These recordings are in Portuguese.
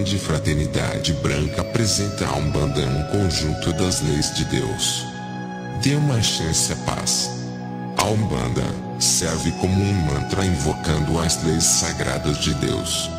grande fraternidade branca apresenta a Umbanda um conjunto das leis de Deus. Dê uma chance à paz. A Umbanda serve como um mantra invocando as leis sagradas de Deus.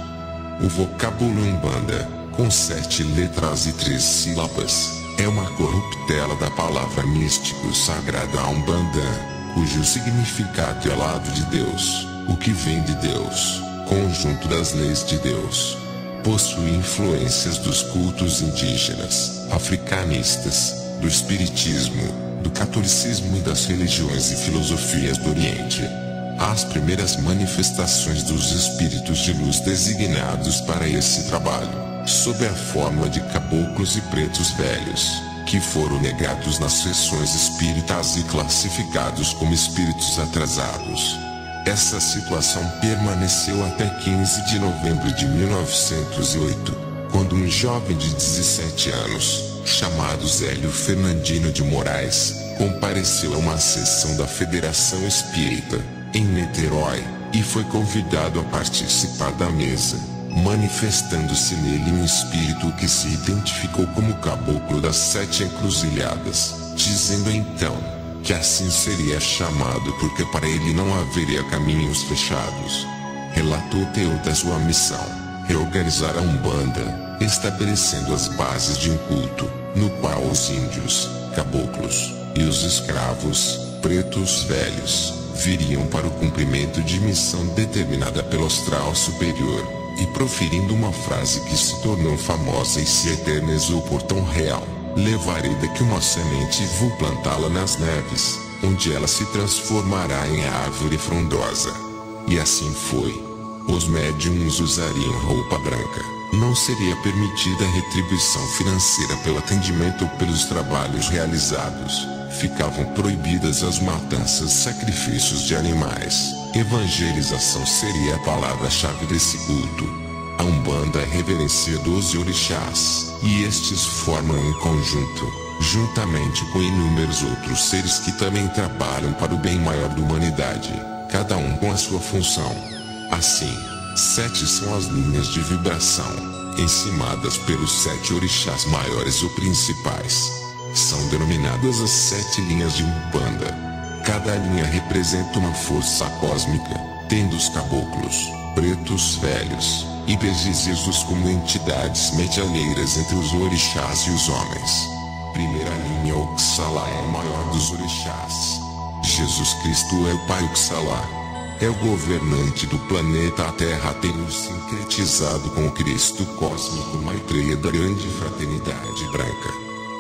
O vocábulo Umbanda, com 7 letras e 3 sílabas, é uma corruptela da palavra místico sagrada Umbanda, cujo significado é lado de Deus, o que vem de Deus, conjunto das leis de Deus. Possui influências dos cultos indígenas, africanistas, do espiritismo, do catolicismo e das religiões e filosofias do Oriente. As primeiras manifestações dos espíritos de luz designados para esse trabalho, sob a forma de caboclos e pretos velhos, que foram negados nas sessões espíritas e classificados como espíritos atrasados. Essa situação permaneceu até 15 de novembro de 1908, quando um jovem de 17 anos, chamado Zélio Fernandino de Moraes, compareceu a uma sessão da Federação Espírita, em Niterói, e foi convidado a participar da mesa, manifestando-se nele um espírito que se identificou como caboclo das 7 encruzilhadas, dizendo então que assim seria chamado porque para ele não haveria caminhos fechados. Relatou o teor da sua missão: reorganizar a Umbanda, estabelecendo as bases de um culto, no qual os índios, caboclos, e os escravos, pretos velhos, viriam para o cumprimento de missão determinada pelo astral superior, e proferindo uma frase que se tornou famosa e se eternizou por tão real: levarei daqui uma semente e vou plantá-la nas neves, onde ela se transformará em árvore frondosa. E assim foi. Os médiuns usariam roupa branca. Não seria permitida retribuição financeira pelo atendimento ou pelos trabalhos realizados. Ficavam proibidas as matanças e sacrifícios de animais. Evangelização seria a palavra-chave desse culto. A Umbanda reverencia 12 orixás, e estes formam um conjunto, juntamente com inúmeros outros seres que também trabalham para o bem maior da humanidade, cada um com a sua função. Assim, 7 são as linhas de vibração, encimadas pelos 7 orixás maiores ou principais. São denominadas as 7 linhas de Umbanda. Cada linha representa uma força cósmica, tendo os caboclos, pretos velhos, e Jesus como entidades medianeiras entre os orixás e os homens. Primeira linha Oxalá é o maior dos orixás. Jesus Cristo é o Pai Oxalá. É o governante do planeta Terra, tendo sincretizado com o Cristo cósmico Maitreya da grande fraternidade branca.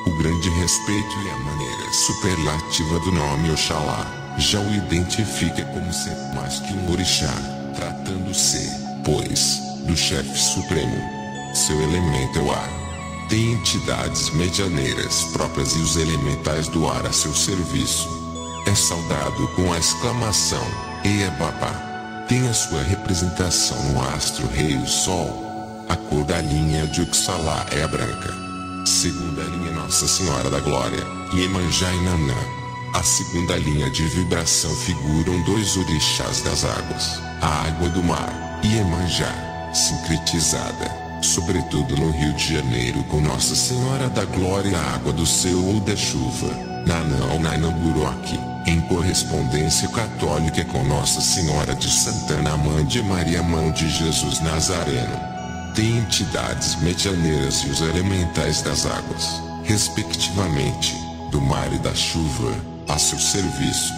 O grande respeito e a maneira superlativa do nome Oxalá já o identifica como ser mais que um orixá, tratando-se, pois, do chefe supremo. Seu elemento é o ar. Tem entidades medianeiras próprias e os elementais do ar a seu serviço. É saudado com a exclamação Eababa. Tem a sua representação no astro-rei o Sol. A cor da linha de Oxalá é a branca. Segunda linha Nossa Senhora da Glória, Iemanjá e Nanã. A segunda linha de vibração figuram 2 orixás das águas, a água do mar, Iemanjá, sincretizada, sobretudo no Rio de Janeiro, com Nossa Senhora da Glória, a água do céu ou da chuva, Nanã ou Nainamburoque, em correspondência católica com Nossa Senhora de Santana, mãe de Maria, mãe de Jesus Nazareno. Tem entidades medianeiras e os elementais das águas, respectivamente, do mar e da chuva, a seu serviço.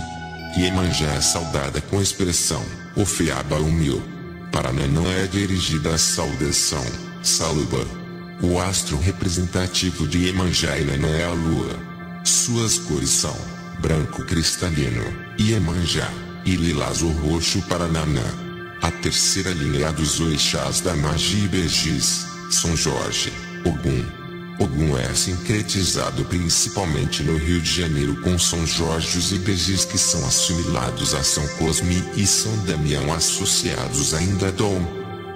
Iemanjá é saudada com a expressão Ofiaba Umil. Para Nanã é dirigida a saudação Saluba. O astro representativo de Iemanjá e Nanã é a lua. Suas cores são branco cristalino, Iemanjá, e lilás ou roxo para Nanã. A terceira linha é a dos orixás da magia e Begis, São Jorge, Ogum. Ogum é sincretizado principalmente no Rio de Janeiro com São Jorge e Begis, que são assimilados a São Cosme e São Damião, associados ainda a Dom.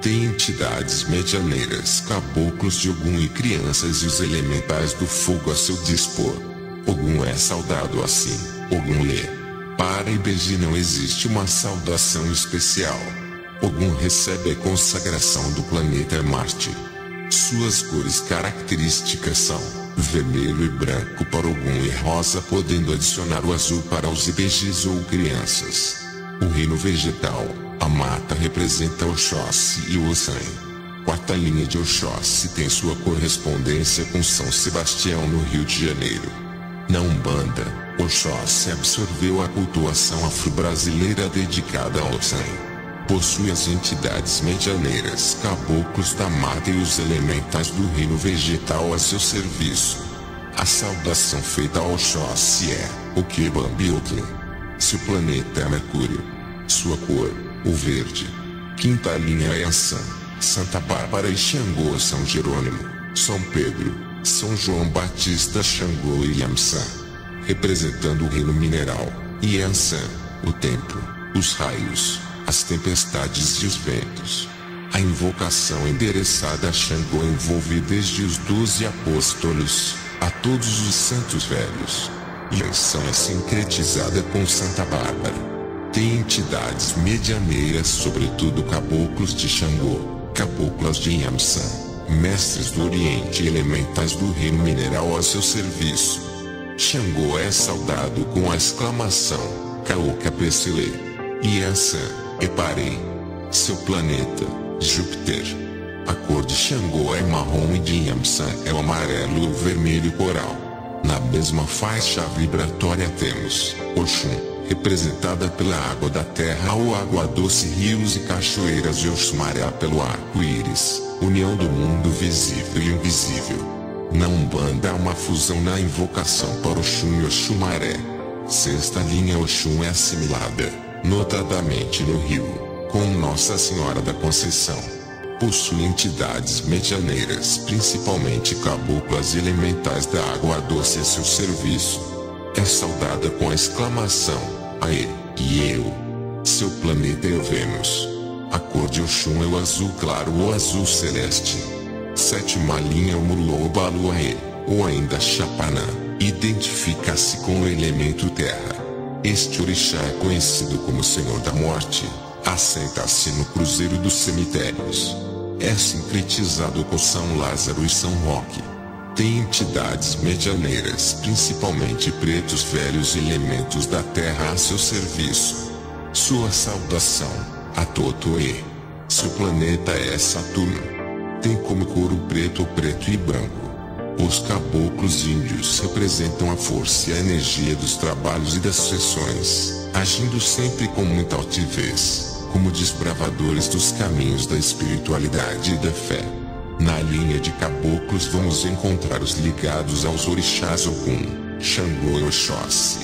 Tem entidades medianeiras, caboclos de Ogum e crianças e os elementais do fogo a seu dispor. Ogum é saudado assim, Ogum lê. Para Ibeji não existe uma saudação especial. Ogum recebe a consagração do planeta Marte. Suas cores características são vermelho e branco para Ogum e rosa, podendo adicionar o azul para os IBGs ou crianças. O reino vegetal, a mata representa Oxóssi e o Ossan. Quarta linha de Oxóssi tem sua correspondência com São Sebastião no Rio de Janeiro. Na Umbanda, Oxóssi absorveu a cultuação afro-brasileira dedicada ao Ossan. Possui as entidades medianeiras, caboclos da mata e os elementais do reino vegetal a seu serviço. A saudação feita ao Oxóssi é Okebambiotli. Seu planeta é Mercúrio. Sua cor, o verde. Quinta linha é Ansan, Santa Bárbara e Xangô, São Jerônimo, São Pedro, São João Batista, Xangô e Yamsã. Representando o reino mineral, Yansan, o templo, os raios, as tempestades e os ventos. A invocação endereçada a Xangô envolve desde os 12 apóstolos, a todos os santos velhos. Yansan é sincretizada com Santa Bárbara. Tem entidades medianeiras, sobretudo caboclos de Xangô, caboclas de Yamsan, mestres do Oriente e elementais do reino mineral a seu serviço. Xangô é saudado com a exclamação Caoca Pesile. Yansan, Eparei. Seu planeta, Júpiter. A cor de Xangô é marrom e de Yamsan é o amarelo e o vermelho coral. Na mesma faixa vibratória temos Oxum, representada pela água da terra ou água doce, rios e cachoeiras, e Oxumaré pelo arco-íris, união do mundo visível e invisível. Na Umbanda há uma fusão na invocação para Oxum e Oxumaré. Sexta linha Oxum é assimilada, notadamente no Rio, com Nossa Senhora da Conceição. Possui entidades medianeiras, principalmente caboclas e elementais da água doce a seu serviço. É saudada com a exclamação Aê, e eu. Seu planeta é o Vênus. A cor de Oxum é o azul claro ou azul celeste. Sétima linha o Mulobaluaê, ou ainda Chapanã, identifica-se com o elemento terra. Este orixá é conhecido como Senhor da Morte. Assenta-se no cruzeiro dos cemitérios. É sincretizado com São Lázaro e São Roque. Tem entidades medianeiras, principalmente pretos velhos e elementos da terra a seu serviço. Sua saudação, Atotoê. Seu planeta é Saturno. Tem como cor o preto e branco. Os caboclos índios representam a força e a energia dos trabalhos e das sucessões, agindo sempre com muita altivez, como desbravadores dos caminhos da espiritualidade e da fé. Na linha de caboclos vamos encontrar os ligados aos orixás Ogum, Xangô e Oxóssi.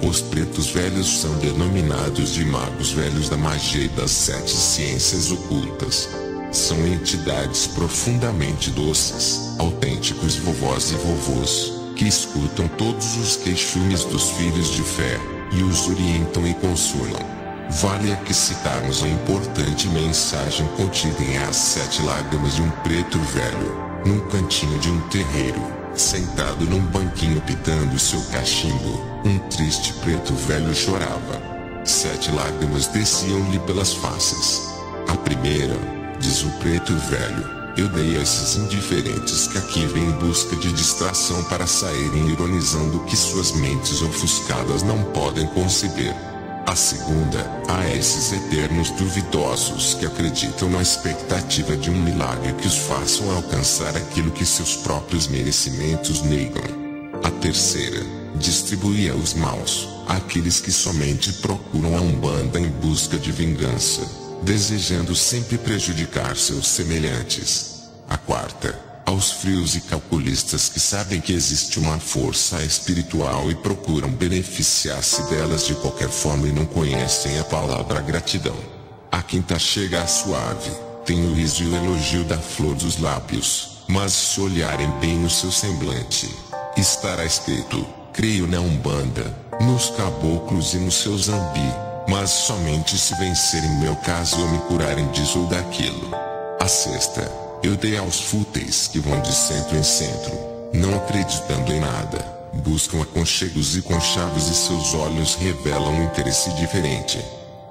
Os pretos velhos são denominados de magos velhos da magia e das 7 ciências ocultas. São entidades profundamente doces, autênticos vovós e vovôs, que escutam todos os queixumes dos filhos de fé, e os orientam e consolam. Vale aqui citarmos a importante mensagem contida em As 7 Lágrimas de um preto velho, num cantinho de um terreiro, sentado num banquinho pitando seu cachimbo. Um triste preto velho chorava. 7 lágrimas desciam-lhe pelas faces. A primeira, diz o preto velho, eu dei a esses indiferentes que aqui vêm em busca de distração para saírem ironizando o que suas mentes ofuscadas não podem conceber. A segunda, a esses eternos duvidosos que acreditam na expectativa de um milagre que os façam alcançar aquilo que seus próprios merecimentos negam. A terceira, distribui aos maus, àqueles que somente procuram a Umbanda em busca de vingança, desejando sempre prejudicar seus semelhantes. A quarta, aos frios e calculistas que sabem que existe uma força espiritual e procuram beneficiar-se delas de qualquer forma e não conhecem a palavra gratidão. A quinta chega a suave, tem o riso e o elogio da flor dos lábios, mas se olharem bem no seu semblante, estará escrito, creio na Umbanda, nos caboclos e no seu zambi, mas somente se vencerem meu caso ou me curarem disso ou daquilo. A sexta, eu dei aos fúteis que vão de centro em centro, não acreditando em nada, buscam aconchegos e conchavos e seus olhos revelam um interesse diferente.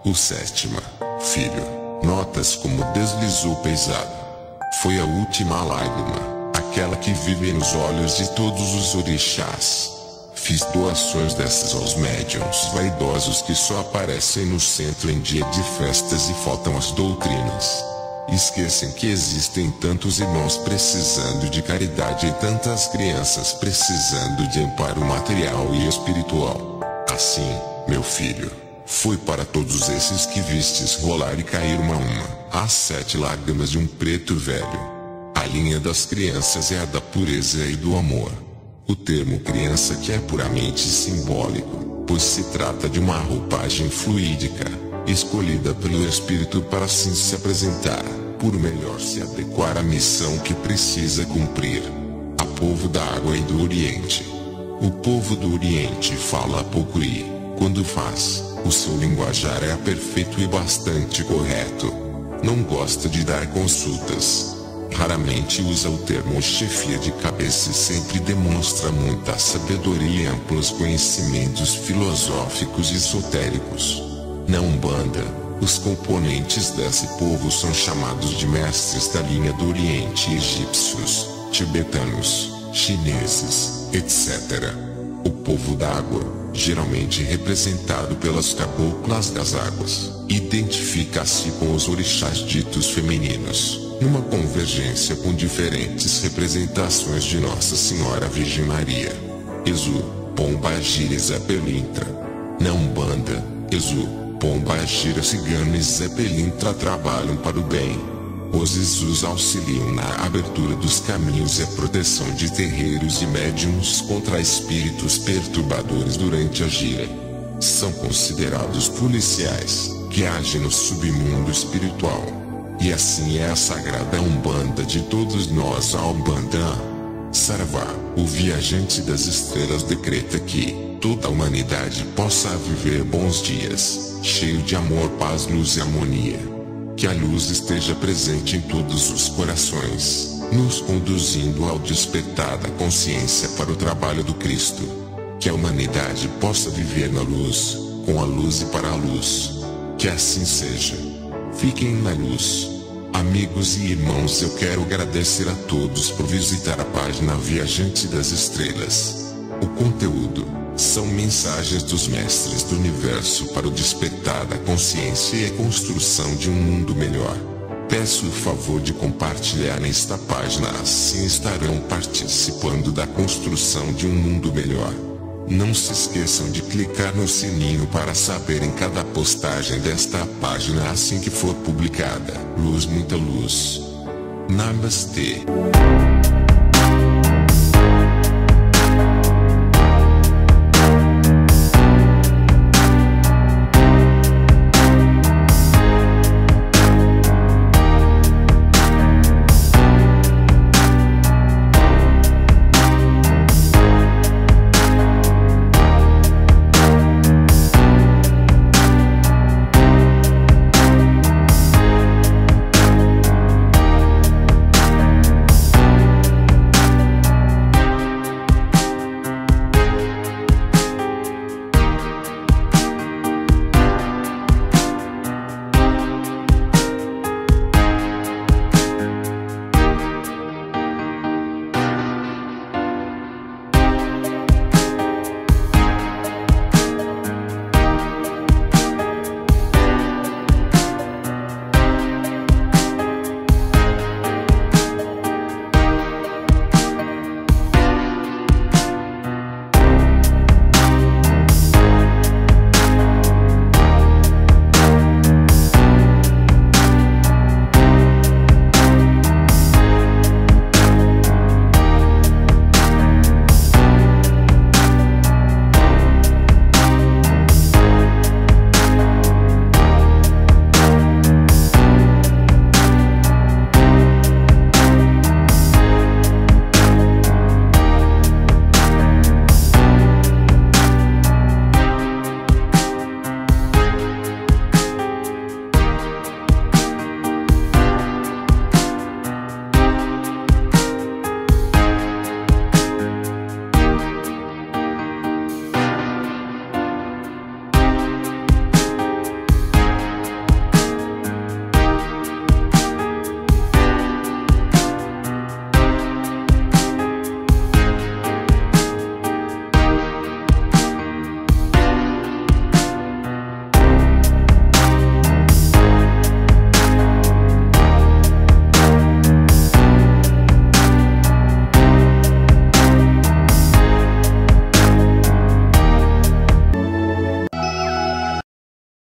O sétima, filho, notas como deslizou pesado. Foi a última lágrima, aquela que vive nos olhos de todos os orixás. Fiz doações dessas aos médiuns vaidosos que só aparecem no centro em dia de festas e faltam as doutrinas. Esquecem que existem tantos irmãos precisando de caridade e tantas crianças precisando de amparo material e espiritual. Assim, meu filho, foi para todos esses que vistes rolar e cair uma a uma, as 7 lágrimas de um preto velho. A linha das crianças é a da pureza e do amor. O termo criança que é puramente simbólico, pois se trata de uma roupagem fluídica, escolhida pelo Espírito para assim se apresentar, por melhor se adequar à missão que precisa cumprir. A povo da água e do Oriente. O povo do Oriente fala pouco e, quando faz, o seu linguajar é perfeito e bastante correto. Não gosta de dar consultas. Raramente usa o termo chefia de cabeça e sempre demonstra muita sabedoria e amplos conhecimentos filosóficos e esotéricos. Na Umbanda, os componentes desse povo são chamados de mestres da linha do Oriente, egípcios, tibetanos, chineses, etc. O povo da água, geralmente representado pelas caboclas das águas, identifica-se com os orixás ditos femininos, numa convergência com diferentes representações de Nossa Senhora Virgem Maria. Exu, Pomba Gira e Zé Pelintra. Na Umbanda, Exu, Pomba Gira, Cigano e Zé Pelintra trabalham para o bem. Os Exus auxiliam na abertura dos caminhos e a proteção de terreiros e médiuns contra espíritos perturbadores durante a gira. São considerados policiais, que agem no submundo espiritual. E assim é a sagrada Umbanda de todos nós. A Umbanda Saravá, o viajante das estrelas, decreta que toda a humanidade possa viver bons dias, cheio de amor, paz, luz e harmonia. Que a luz esteja presente em todos os corações, nos conduzindo ao despertar da consciência para o trabalho do Cristo. Que a humanidade possa viver na luz, com a luz e para a luz. Que assim seja. Fiquem na luz. Amigos e irmãos, eu quero agradecer a todos por visitar a página Viajante das Estrelas. O conteúdo são mensagens dos mestres do universo para o despertar da consciência e a construção de um mundo melhor. Peço o favor de compartilhar nesta página, assim estarão participando da construção de um mundo melhor. Não se esqueçam de clicar no sininho para saberem cada postagem desta página assim que for publicada. Luz, muita luz. Namastê.